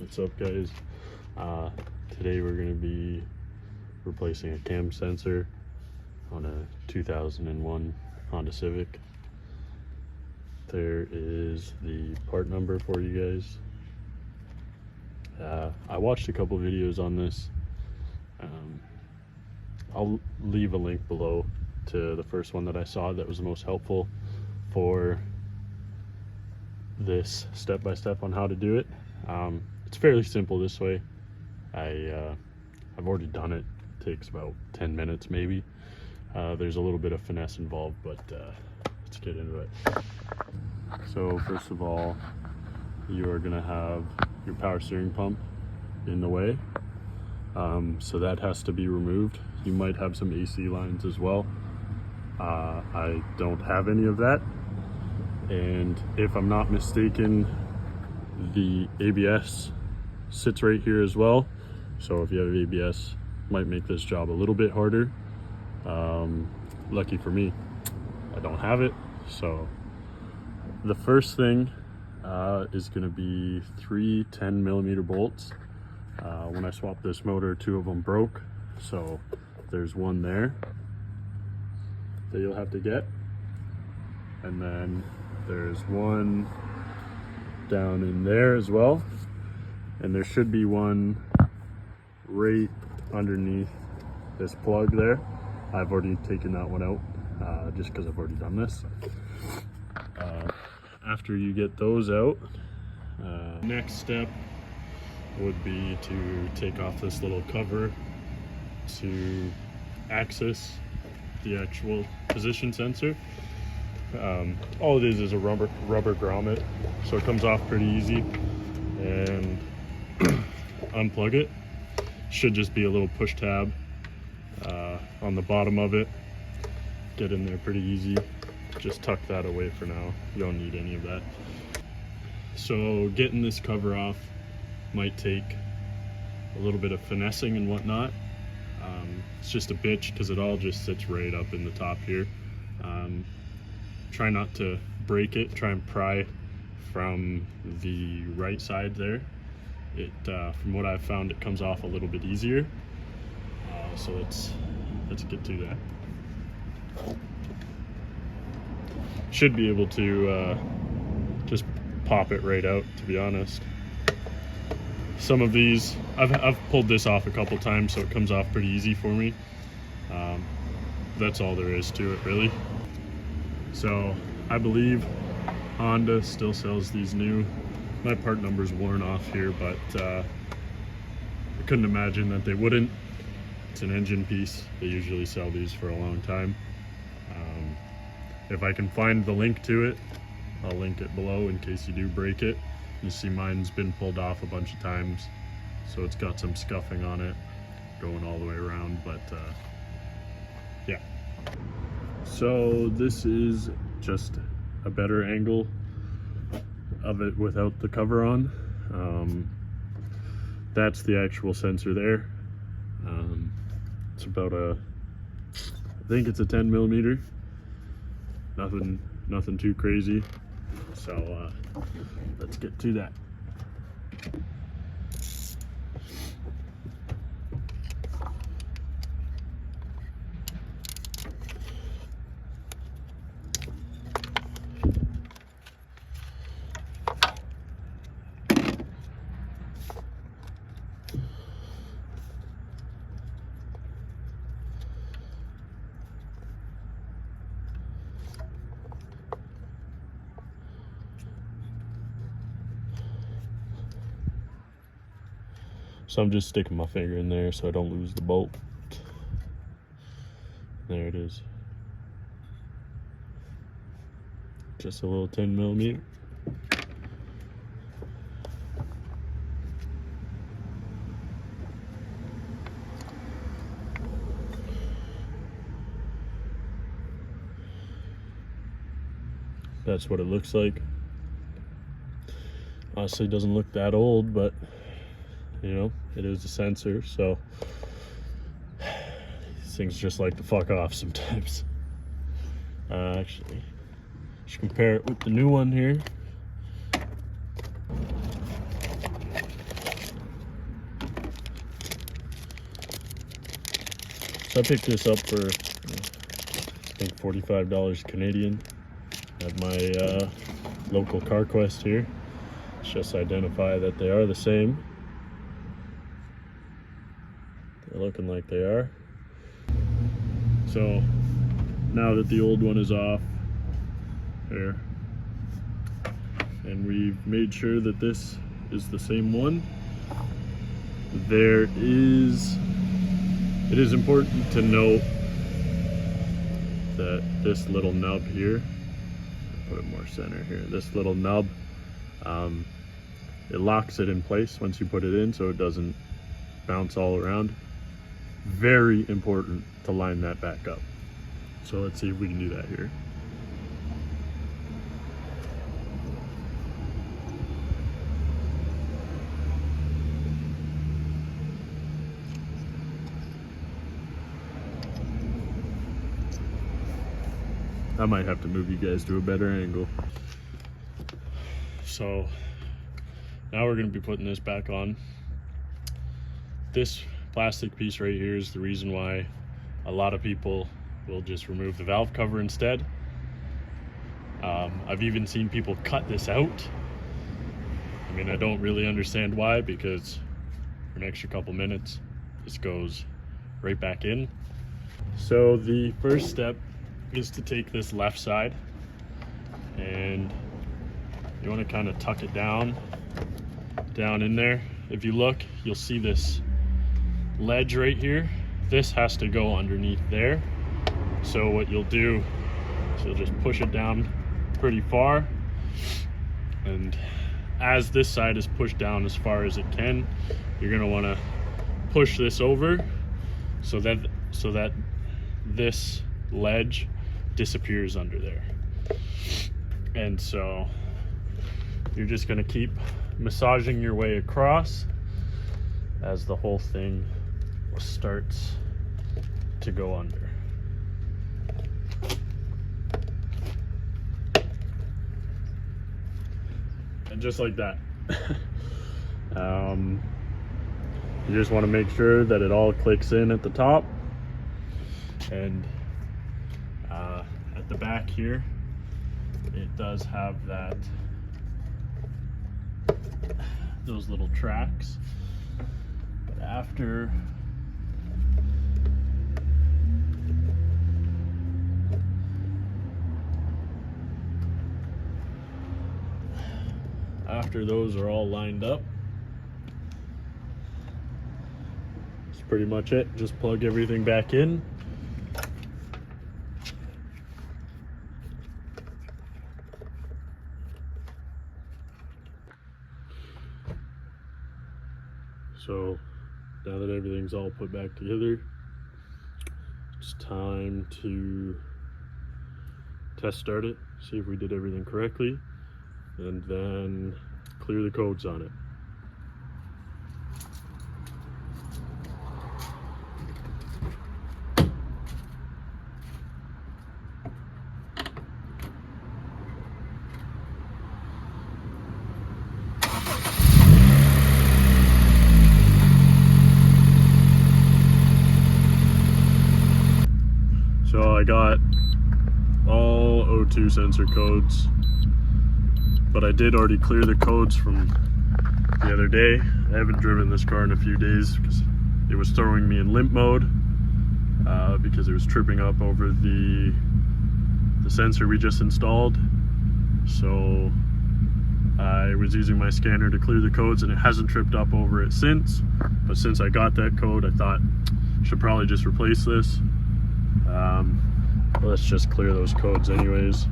What's up, guys? Today we're going to be replacing a cam sensor on a 2001 Honda Civic. There is the part number for you guys. I watched a couple videos on this. I'll leave a link below to the first one that I saw that was the most helpful for this step-by-step on how to do it. It's fairly simple this way. I've already done it. It takes about 10 minutes maybe. There's a little bit of finesse involved, but let's get into it. So first of all, you are going to have your power steering pump in the way, so that has to be removed. You might have some AC lines as well. I don't have any of that, and if I'm not mistaken, the ABS sits right here as well. So if you have ABS, might make this job a little bit harder. Lucky for me, I don't have it. So the first thing is going to be 3 10mm bolts. When I swapped this motor, 2 of them broke, so there's one there that you'll have to get, and then there's one down in there as well, and there should be one right underneath this plug there. I've already taken that one out just because I've already done this. After you get those out, next step would be to take off this little cover to access the actual position sensor. All it is a rubber grommet, so it comes off pretty easy, and unplug it. Should just be a little push tab on the bottom of it. Get in there pretty easy. Just tuck that away for now. You don't need any of that. So getting this cover off might take a little bit of finessing and whatnot. It's just a bitch because it all just sits right up in the top here. Try not to break it. Try and pry from the right side there. From what I've found, it comes off a little bit easier. So let's get to that. Should be able to just pop it right out, to be honest. Some of these, I've pulled this off a couple times, so it comes off pretty easy for me. That's all there is to it, really. So I believe Honda still sells these new. My part number's worn off here, but I couldn't imagine that they wouldn't. It's an engine piece. They usually sell these for a long time. If I can find the link to it, I'll link it below in case you do break it. You see mine's been pulled off a bunch of times, so it's got some scuffing on it going all the way around, but yeah. So this is just a better angle of it without the cover on. That's the actual sensor there. It's about I think it's a 10mm. Nothing too crazy. So let's get to that. So I'm just sticking my finger in there so I don't lose the bolt. There it is. Just a little 10mm. That's what it looks like. Honestly, it doesn't look that old, but you know, it is a sensor, so these things just like to fuck off sometimes. Actually, just compare it with the new one here. So I picked this up for I think $45 Canadian at my local car quest here. Let's just identify that they are the same. They're looking like they are. So now that the old one is off there, and we've made sure that this is the same one, it is important to note that this little nub here, put it more center here, this little nub, it locks it in place once you put it in so it doesn't bounce all around. Very important to line that back up. So let's see if we can do that here. I might have to move you guys to a better angle. So now we're going to be putting this back on. This plastic piece right here is the reason why a lot of people will just remove the valve cover instead. I've even seen people cut this out. I mean, I don't really understand why, because for an extra couple minutes this goes right back in. So the first step is to take this left side and you want to kind of tuck it down in there. If you look, you'll see this ledge right here. This has to go underneath there. So what you'll do is you'll just push it down pretty far, and as this side is pushed down as far as it can, you're going to want to push this over so that this ledge disappears under there. And so you're just going to keep massaging your way across as the whole thing starts to go under. And just like that. You just want to make sure that it all clicks in at the top, and at the back here it does have those little tracks, but after those are all lined up, that's pretty much it. Just plug everything back in. So now that everything's all put back together, it's time to test start it, see if we did everything correctly, and then clear the codes on it. So I got all O2 sensor codes, but I did already clear the codes from the other day. I haven't driven this car in a few days because it was throwing me in limp mode because it was tripping up over the sensor we just installed. So I was using my scanner to clear the codes, and it hasn't tripped up over it since. But since I got that code, I thought I should probably just replace this. Let's just clear those codes anyways.